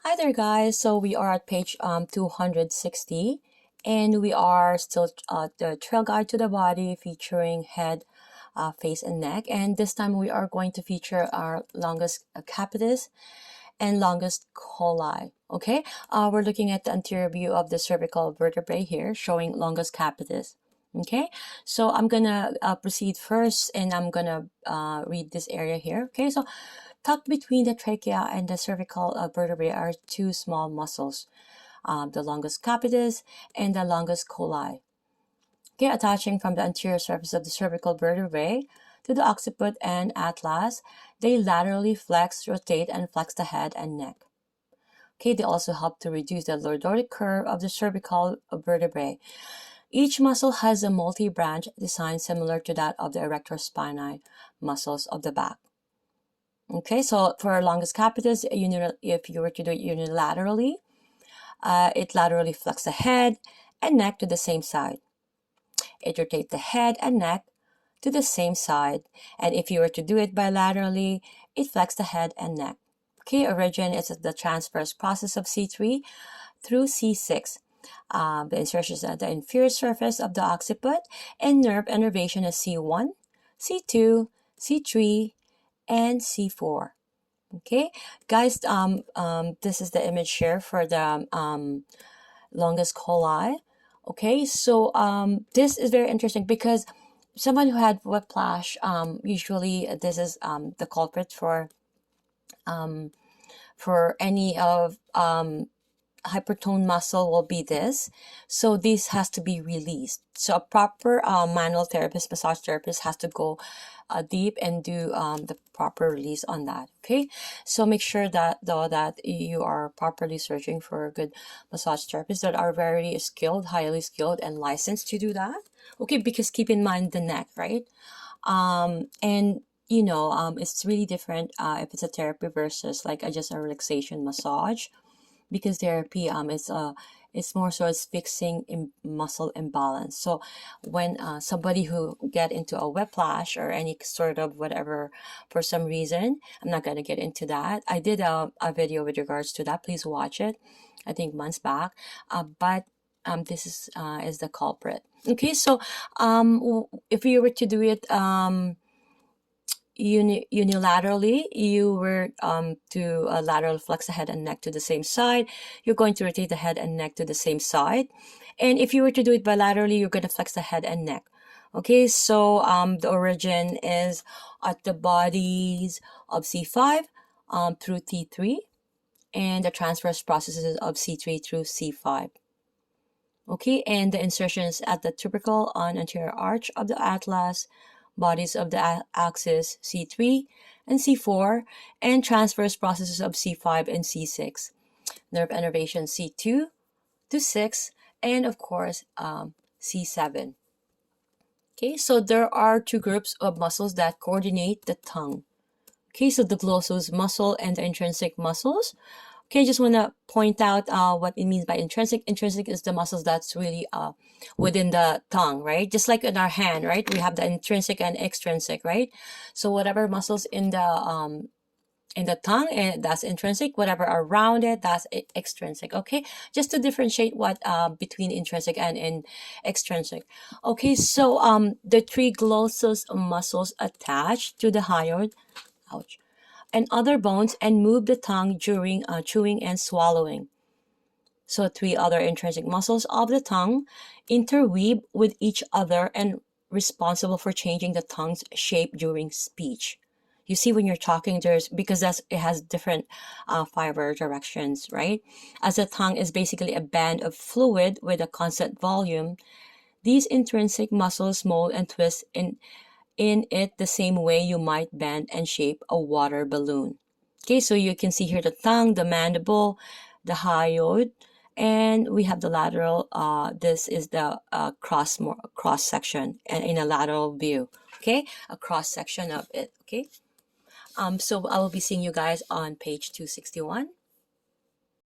Hi there guys, so we are at page 260 and we are still the trail guide to the body featuring head, face and neck, and this time we are going to feature our longest capitis and longest coli. Okay, we're looking at the anterior view of the cervical vertebrae here showing longest capitis. Okay, so I'm gonna proceed first and I'm gonna read this area here. Okay, so tucked between the trachea and the cervical vertebrae are two small muscles, the longest capitis and the longest coli. Okay, attaching from the anterior surface of the cervical vertebrae to the occiput and atlas, they laterally flex, rotate, and flex the head and neck. Okay, they also help to reduce the lordotic curve of the cervical vertebrae. Each muscle has a multi-branch design similar to that of the erector spinae muscles of the back. Okay, so for longest capitis, if you were to do it unilaterally, it laterally flexes the head and neck to the same side. It rotates the head and neck to the same side. And if you were to do it bilaterally, it flexes the head and neck. Okay, origin is the transverse process of C3 through C6. The insertion is at the inferior surface of the occiput, and nerve innervation is C1, C2, C3, and C4. Okay, guys, this is the image here for the longest coli. Okay, so this is very interesting because someone who had whiplash, usually this is the culprit for any of hypertone muscle will be this. So this has to be released. So a proper manual therapist, massage therapist has to go deep and do the proper release on that. Okay, so make sure that you are properly searching for a good massage therapists that are very skilled, highly skilled, and licensed to do that. Okay, because keep in mind the neck, right? And it's really different if it's a therapy versus like just a relaxation massage, because therapy it's more so it's fixing muscle imbalance. So when somebody who get into a whiplash or any sort of whatever for some reason, I'm not going to get into that. I did a video with regards to that. Please watch it, I think months back. But this is the culprit. Okay, so if you were to do it unilaterally, you were to lateral flex the head and neck to the same side. You're going to rotate the head and neck to the same side. And if you were to do it bilaterally, you're going to flex the head and neck. Okay, so the origin is at the bodies of C5 through T3, and the transverse processes of C3 through C5. Okay, and the insertion is at the tubercle on anterior arch of the atlas, bodies of the axis C3 and C4, and transverse processes of C5 and C6, nerve innervation C2 to 6, and of course C7. Okay, so there are two groups of muscles that coordinate the tongue. Okay, so the glossos muscle and the intrinsic muscles. Okay, I just want to point out what it means by intrinsic. Intrinsic is the muscles that's really within the tongue, right? Just like in our hand, right? We have the intrinsic and extrinsic, right? So whatever muscles in the tongue, and that's intrinsic. Whatever around it, that's extrinsic. Okay, just to differentiate what between intrinsic and extrinsic. Okay, so the three glossos muscles attached to the hyoid, ouch, and other bones and move the tongue during chewing and swallowing. So three other intrinsic muscles of the tongue interweave with each other and responsible for changing the tongue's shape during speech. You see, when you're talking, because it has different fiber directions, right? As the tongue is basically a band of fluid with a constant volume, these intrinsic muscles mold and twist in it the same way you might bend and shape a water balloon. Okay, so you can see here the tongue, the mandible, the hyoid, and we have the lateral. This is the cross section and in a lateral view. Okay, a cross section of it. Okay, so I will be seeing you guys on page 261.